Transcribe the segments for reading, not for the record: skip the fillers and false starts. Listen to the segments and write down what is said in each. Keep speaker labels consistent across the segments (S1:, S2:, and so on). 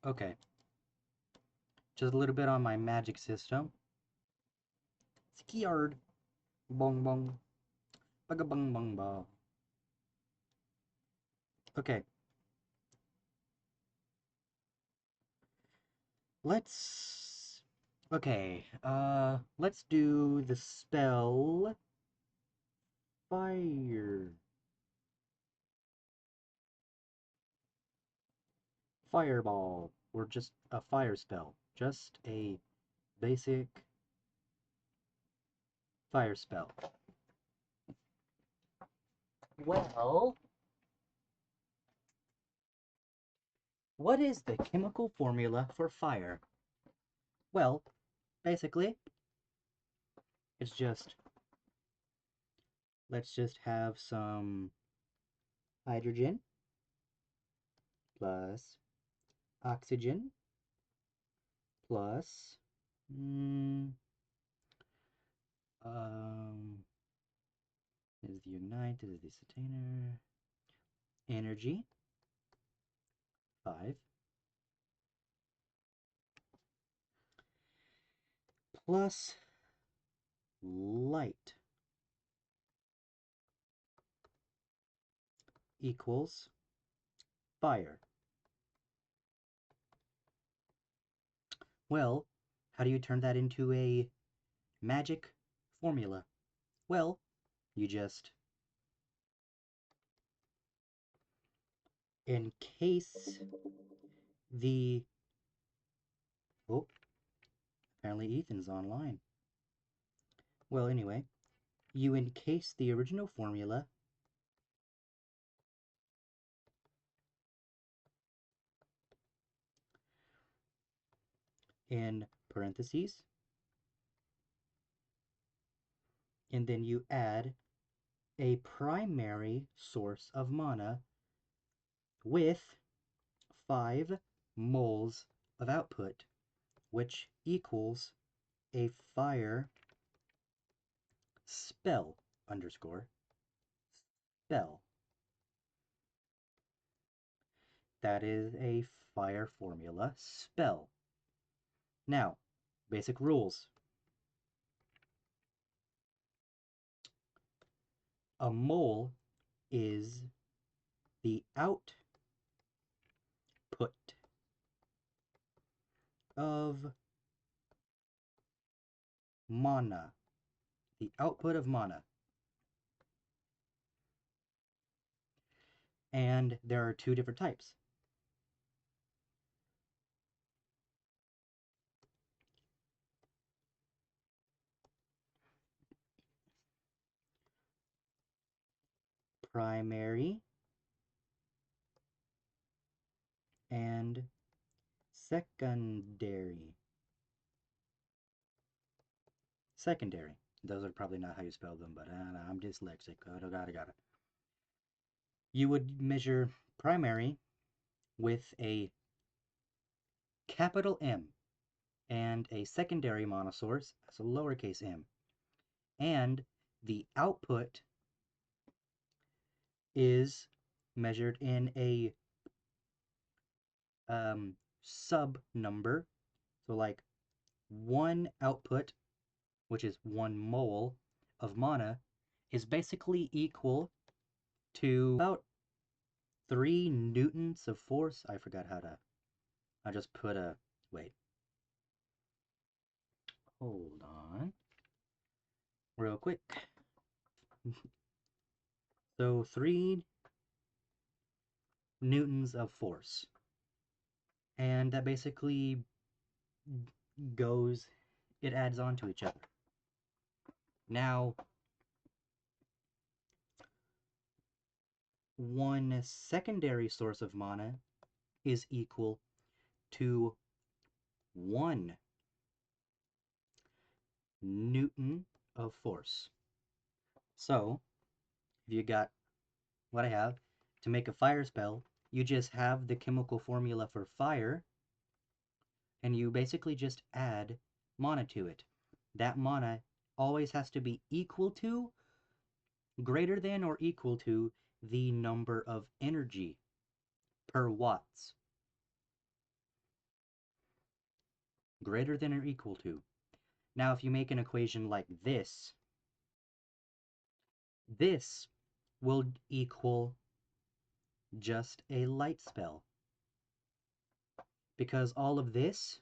S1: Okay, just a little bit on my magic system. Skiyard. Bong bong. Baga bong bong ba. Okay. Let's do the spell fire. Fireball, or just a fire spell. Just a basic fire spell. Well, what is the chemical formula for fire? Well, basically, it's just, let's just have some hydrogen plus oxygen plus, mm, um, is the unite, is the satainer, energy, 5, plus light equals fire. Well, how do you turn that into a magic formula? Well, you just encase the... Oh, apparently Ethan's online. Well, anyway, you encase the original formula in parentheses, and then you add a primary source of mana with 5 moles of output, which equals a fire spell underscore spell. That is a fire formula spell. Now, basic rules. A mole is the output of mana. The output of mana. And there are 2 different types. Primary and secondary. Secondary. Those are probably not how you spell them, but I'm dyslexic. Gotta. You would measure primary with a capital M and a secondary monosource as a lowercase m. And the output is measured in a sub number. So like 1 output, which is 1 mole of mana, is basically equal to about 3 newtons of force. I forgot how to... I just put a... Wait. Hold on. Real quick. So 3 newtons of force. And that basically goes... It adds on to each other. Now, 1 secondary source of mana is equal to 1 newton of force. So, if you got what I have, to make a fire spell, you just have the chemical formula for fire, and you basically just add mana to it. That mana always has to be equal to, greater than, or equal to the number of energy per watts. greater than or equal to. Now, if you make an equation like this will equal just a light spell, because all of this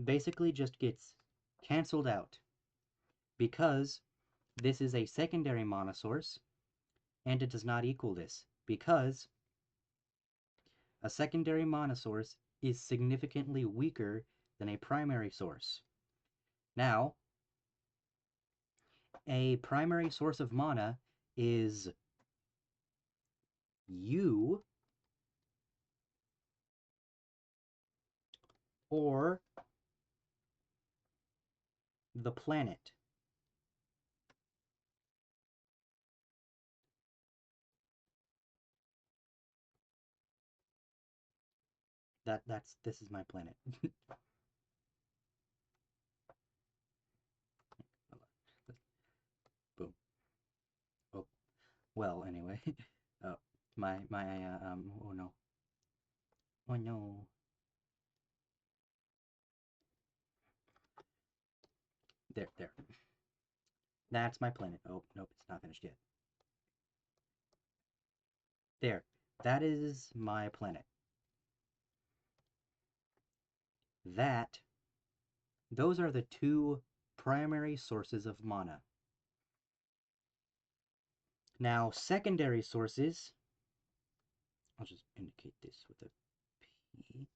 S1: basically just gets canceled out, because this is a secondary mana source, and it does not equal this, because a secondary mana source is significantly weaker than a primary source. Now, a primary source of mana is you or the planet. This is my planet. Boom. Oh, well, anyway. Oh, oh no. Oh no. There. That's my planet. Oh, nope, it's not finished yet. There. That is my planet. Those are the two primary sources of mana. Now, secondary sources, I'll just indicate this with a P.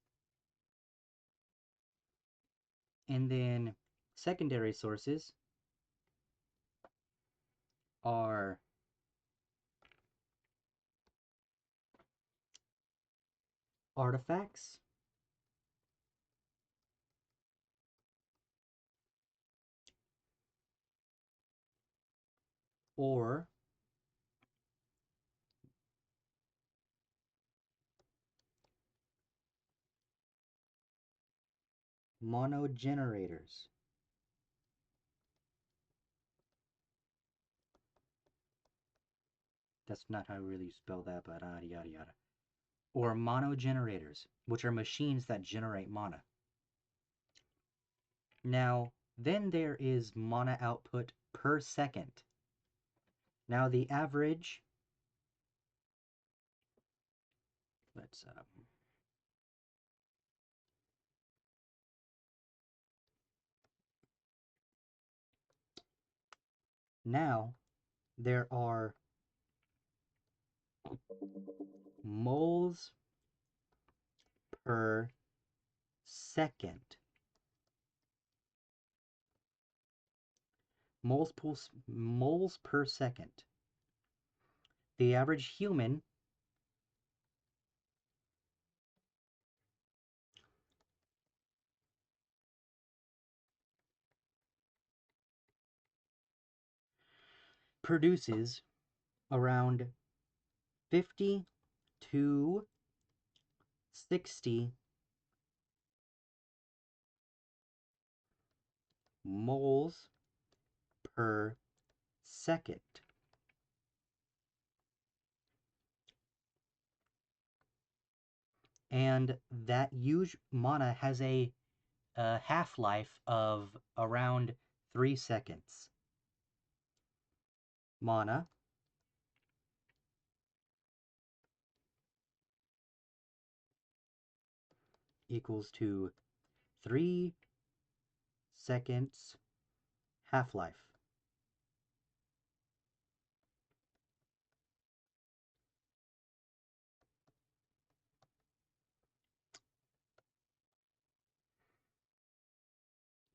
S1: And then secondary sources are artifacts, or monogenerators. That's not how I really spell that, but yada yada yada. Or monogenerators, which are machines that generate mana. Now, then there is mana output per second. Now the average, let's now there are moles per second. Moles per second. The average human produces around 50 to 60 moles per second. And that huge mana has a half-life of around 3 seconds. Mana equals to 3 seconds half-life.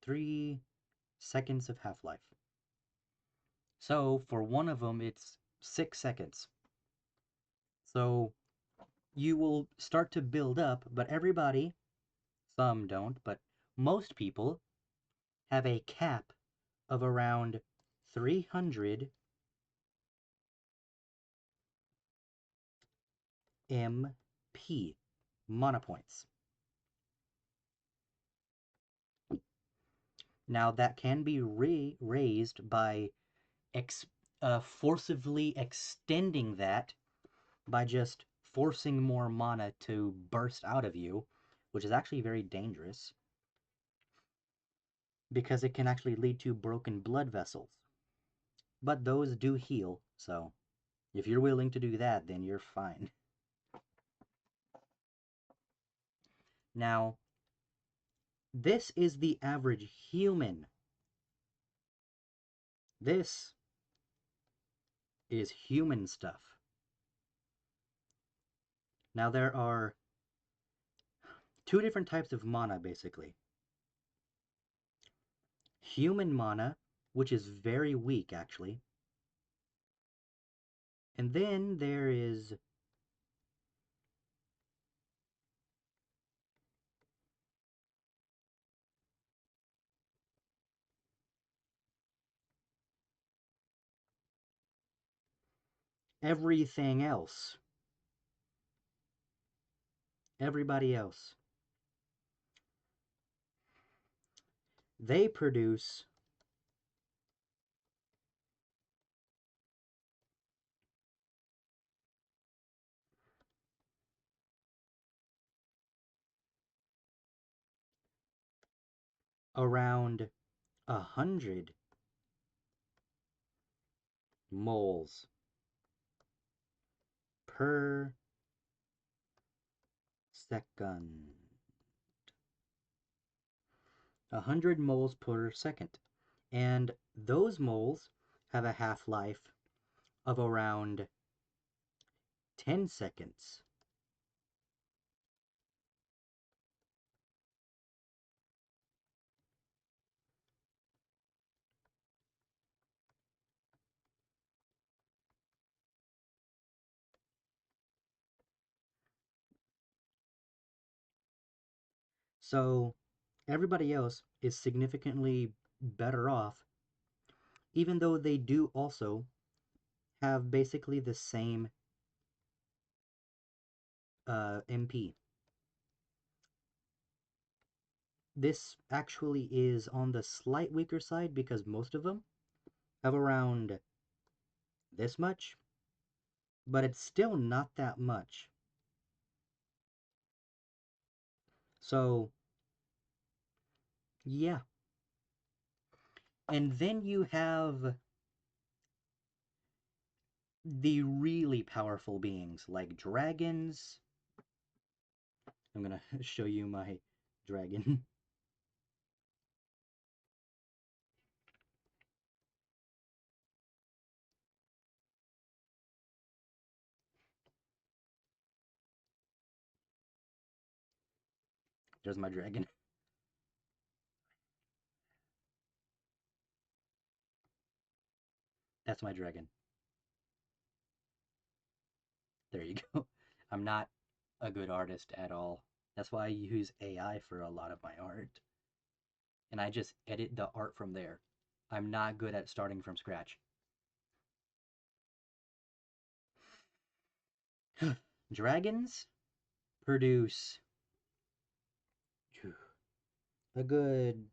S1: Three seconds of half-life. So for one of them, it's 6 seconds. So you will start to build up, but everybody, some don't, but most people have a cap of around 300 MP, mana points. Now that can be raised by forcibly extending that by just forcing more mana to burst out of you, which is actually very dangerous. because it can actually lead to broken blood vessels. But those do heal, so if you're willing to do that, then you're fine. Now, this is the average human. This is human stuff. Now, there are two different types of mana, basically. Human mana, which is very weak, actually. And then there is everything else. Everybody else. They produce around 100 moles per second. 100 moles per second. And those moles have a half-life of around 10 seconds. So everybody else is significantly better off, even though they do also have basically the same MP. This actually is on the slight weaker side because most of them have around this much, but it's still not that much. So, yeah. And then you have the really powerful beings like dragons. I'm gonna show you my dragon. There's my dragon. That's my dragon. There you go. I'm not a good artist at all. That's why I use AI for a lot of my art. And I just edit the art from there. I'm not good at starting from scratch. Dragons produce a good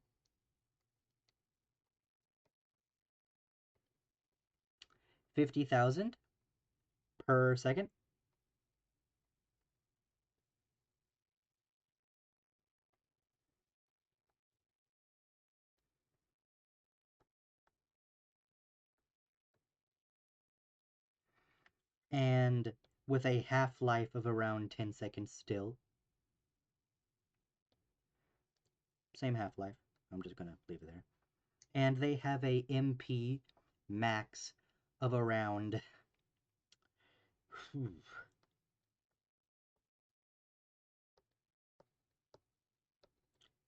S1: 50,000 per second. And with a half-life of around 10 seconds still. Same half-life. I'm just gonna leave it there. And they have a MP max of around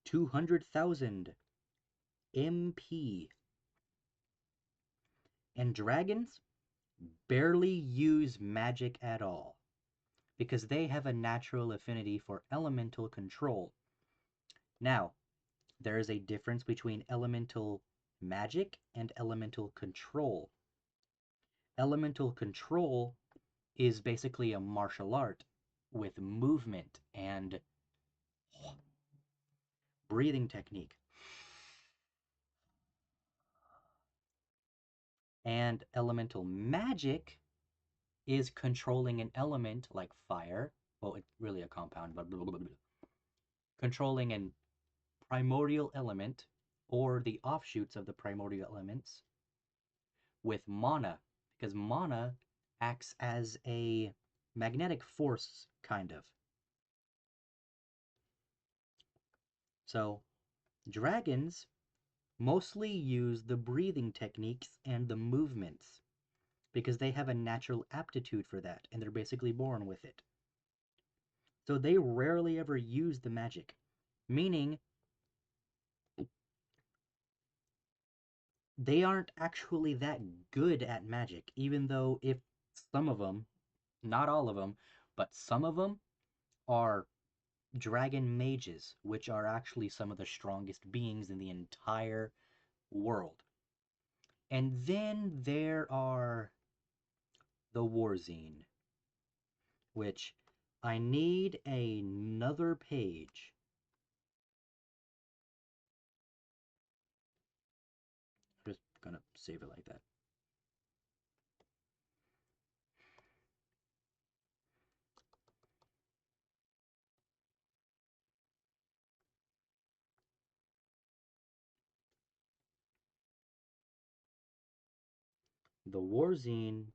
S1: 200,000 MP. And dragons barely use magic at all because they have a natural affinity for elemental control. Now, there is a difference between elemental magic and elemental control. Elemental control is basically a martial art with movement and breathing technique. And elemental magic is controlling an element like fire. Well, it's really a compound, but blah, blah, blah, blah. Controlling an primordial element or the offshoots of the primordial elements with mana, because mana acts as a magnetic force, kind of. So, dragons mostly use the breathing techniques and the movements because they have a natural aptitude for that and they're basically born with it. So they rarely ever use the magic, meaning they aren't actually that good at magic, even though if some of them, not all of them, but some of them are dragon mages, which are actually some of the strongest beings in the entire world. And then there are the Warzine, which I need another page. I'm just gonna save it like that. The Warzine.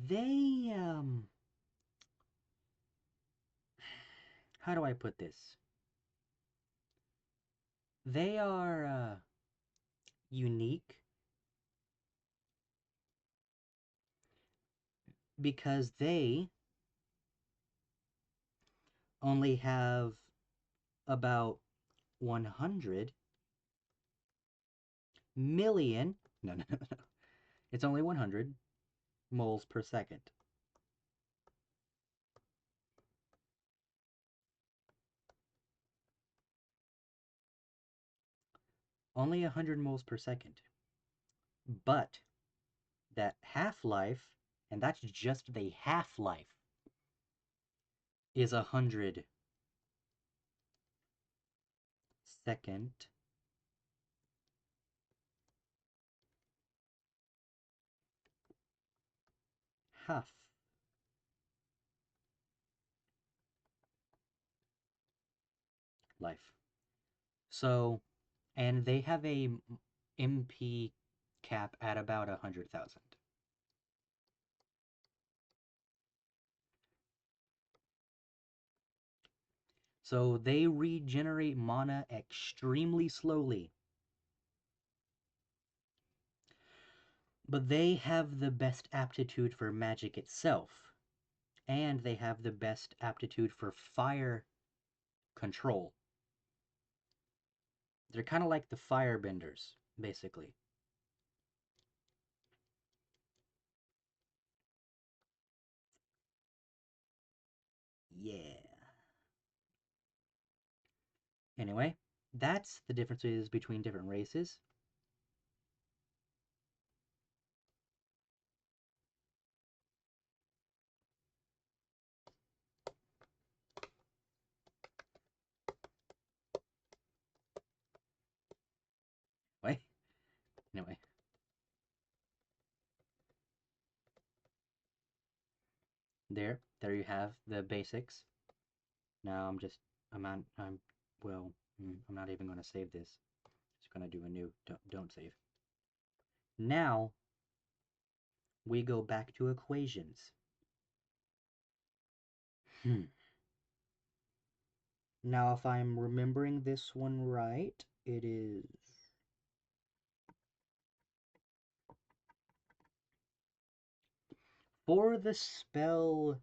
S1: They how do I put this? They are unique because they only have about 100 million. No, no, no, no. It's only 100 moles per second. Only 100 moles per second. But that half-life, and that's just the half-life, is 100 second half life. So, and they have a MP cap at about 100,000. So they regenerate mana extremely slowly. But they have the best aptitude for magic itself. And they have the best aptitude for fire control. They're kind of like the firebenders, basically. Yeah. Anyway, that's the differences between different races. Wait, anyway. There you have the basics. Now I'm not even going to save this. Just going to do a new, don't save. Now, we go back to equations. Now, if I'm remembering this one right, it is for the spell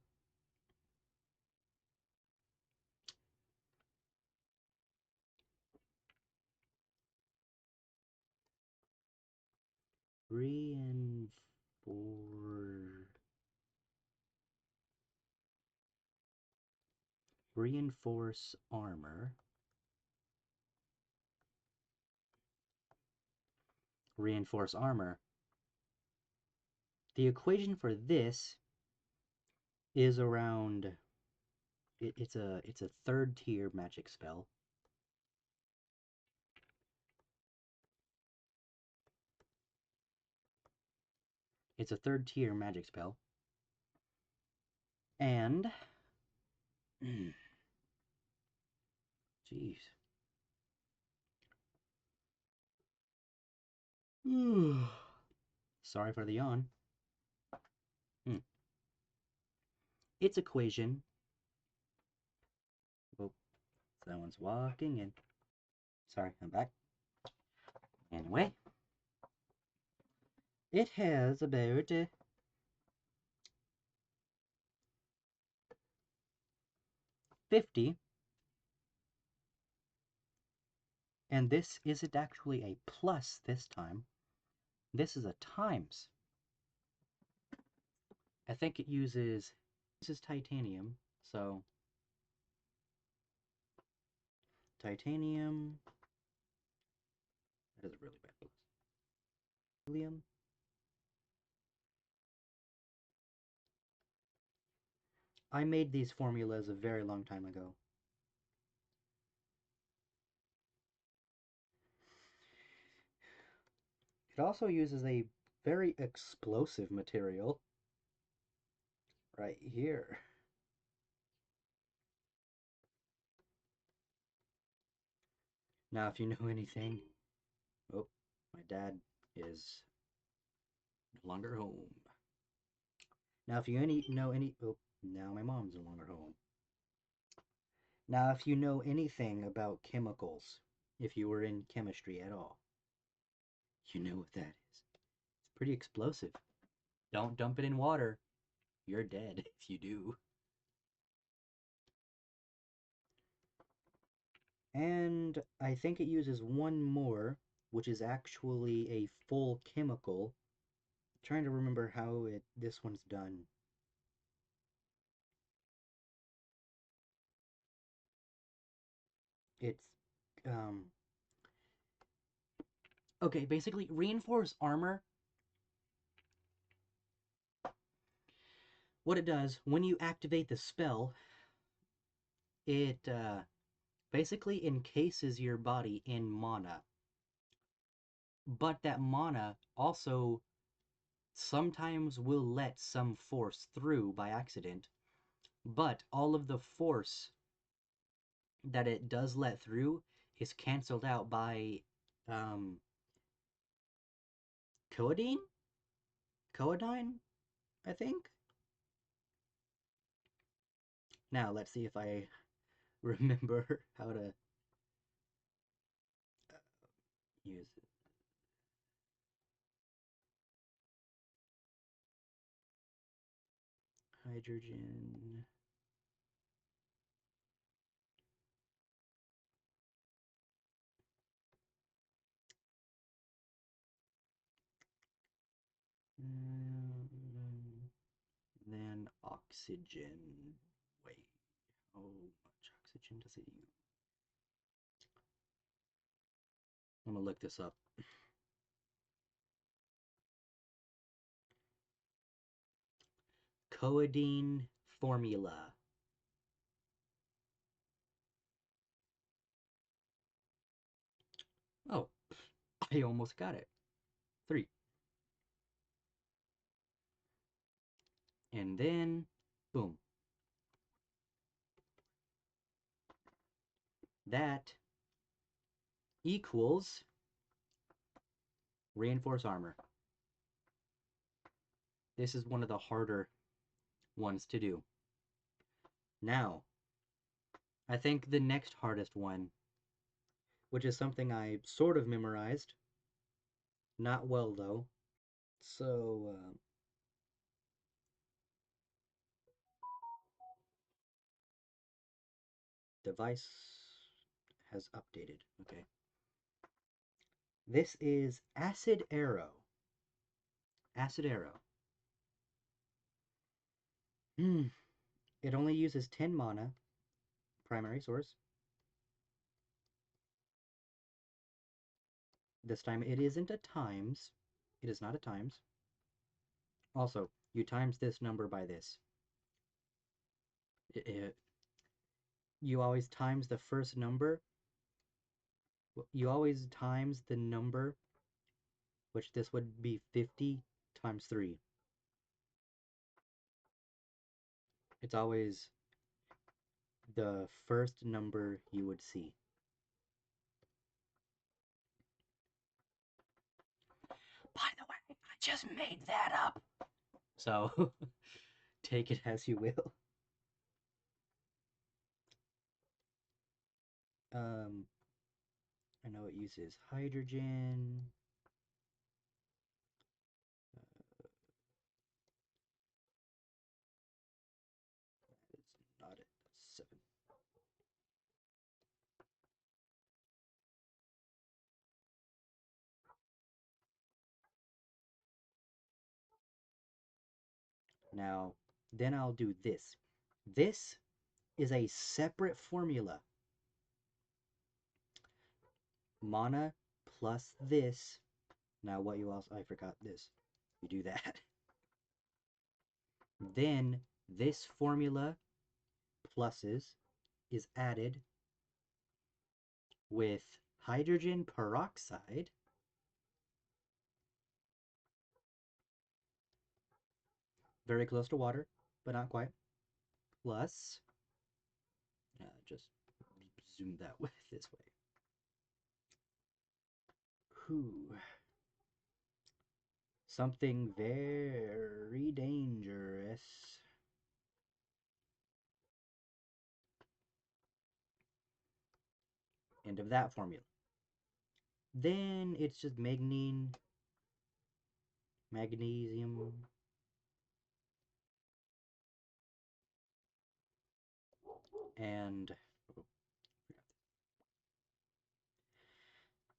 S1: reinforce reinforce armor. Reinforce armor. The equation for this is around. It's a third tier magic spell. It's a third tier magic spell, and jeez. Sorry for the yawn. Hmm. Its equation. Oh, someone's walking in. Sorry, I'm back. Anyway, it has about 50, and this isn't actually a plus this time. This is a times. I think it uses titanium, so titanium. That is a really bad plus. Helium. I made these formulas a very long time ago. It also uses a very explosive material right here. Now, if you know anything, oh, my dad is no longer home. Now, if you know any, oh, now my mom's no longer home. Now, if you know anything about chemicals, if you were in chemistry at all, you know what that is. It's pretty explosive. Don't dump it in water. You're dead if you do. And I think it uses one more, which is actually a full chemical. I'm trying to remember how this one's done. It's okay, basically reinforced armor. What it does when you activate the spell, it basically encases your body in mana. But that mana also sometimes will let some force through by accident, but all of the force that it does let through is canceled out by codeine? Codeine, I think? Now, let's see if I remember how to use it. Hydrogen. Then oxygen. Wait, how much oxygen does it use? I'm gonna look this up. Codeine formula. Oh, I almost got it. 3. And then, boom. That equals reinforced armor. This is one of the harder ones to do. Now, I think the next hardest one, which is something I sort of memorized, not well though. So, device has updated. Okay. This is Acid Arrow. Acid Arrow. It only uses 10 mana, primary source. This time it isn't a times. It is not a times. Also, you times this number by this. It, you always times the first number. You always times the number, which this would be 50 times 3. It's always the first number you would see. By the way, I just made that up. So take it as you will. Um, I know it uses hydrogen. It's not it. That's 7. Now, then I'll do this. This is a separate formula. Mana plus this. Now, what you also, I forgot this. You do that. Then this formula pluses is added with hydrogen peroxide very close to water, but not quite, plus, just zoom that way this way. Whew. Something very dangerous. End of that formula. Then it's just magnesium, and oh,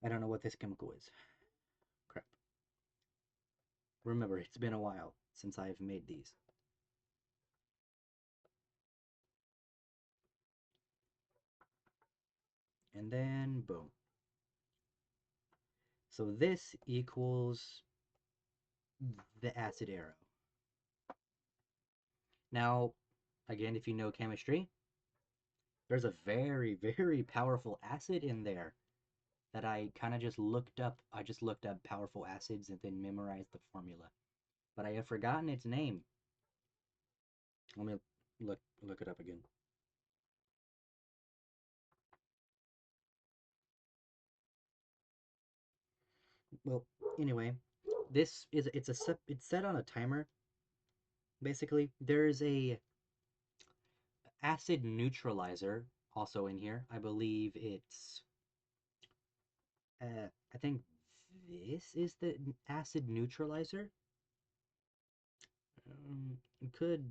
S1: I don't know what this chemical is. Crap. Remember, it's been a while since I've made these. And then, boom. So this equals the acid arrow. Now, again, if you know chemistry, there's a very, very powerful acid in there that I kind of just looked up. I just looked up powerful acids and then memorized the formula. But I have forgotten its name. Let me look it up again. Well, anyway, it's set on a timer. Basically, there's a acid neutralizer also in here. I believe it's I think this is the acid neutralizer. It could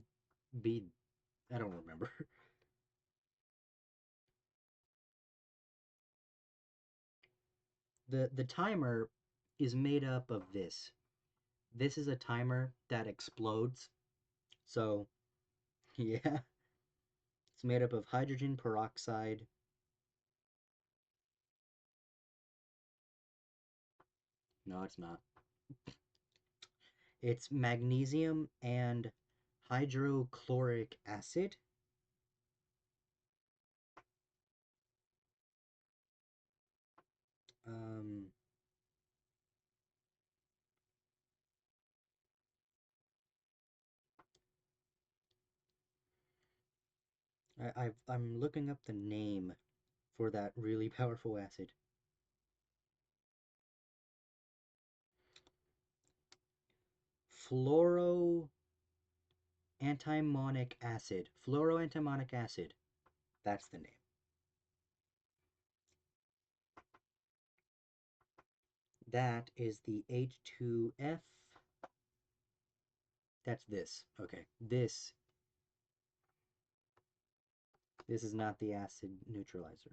S1: be, I don't remember. The timer is made up of this. This is a timer that explodes. So, yeah, it's made up of hydrogen peroxide. No, it's not. It's magnesium and hydrochloric acid. Um, I'm looking up the name for that really powerful acid. Fluoroantimonic acid. Fluoroantimonic acid. That's the name. That is the H2F. That's this. Okay. This is not the acid neutralizer.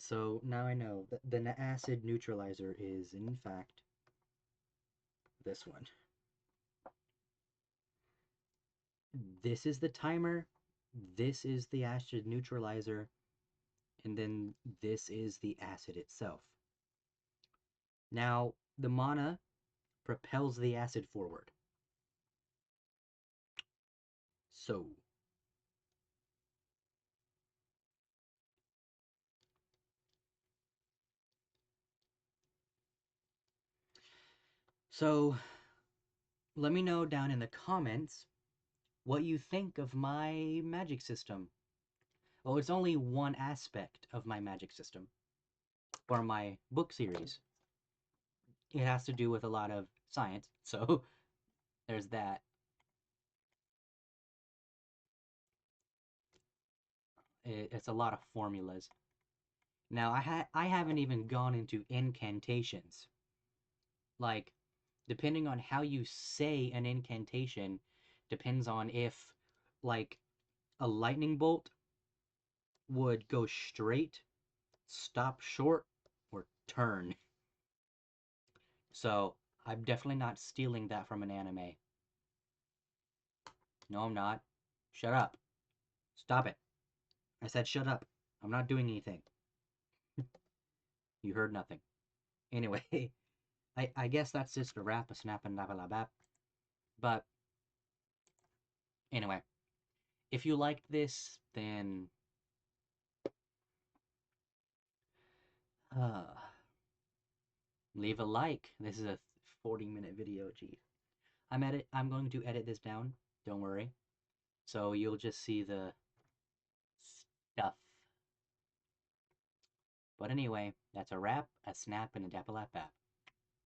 S1: So now I know that the acid neutralizer is, in fact, this one. This is the timer, this is the acid neutralizer, and then this is the acid itself. Now, the mana propels the acid forward. So, so let me know down in the comments what you think of my magic system. Well, it's only one aspect of my magic system, or my book series. It has to do with a lot of science, so there's that. It's a lot of formulas. Now, I haven't even gone into incantations. Like, depending on how you say an incantation, depends on if, like, a lightning bolt would go straight, stop short, or turn. So, I'm definitely not stealing that from an anime. No, I'm not. Shut up. Stop it. I said shut up. I'm not doing anything. You heard nothing. Anyway, I guess that's just a wrap, a snap, and bap. But anyway, if you liked this, then uh, leave a like. This is a 40-minute video. Gee, I'm going to edit this down. Don't worry. So you'll just see the stuff. But anyway, that's a wrap, a snap, and a dap.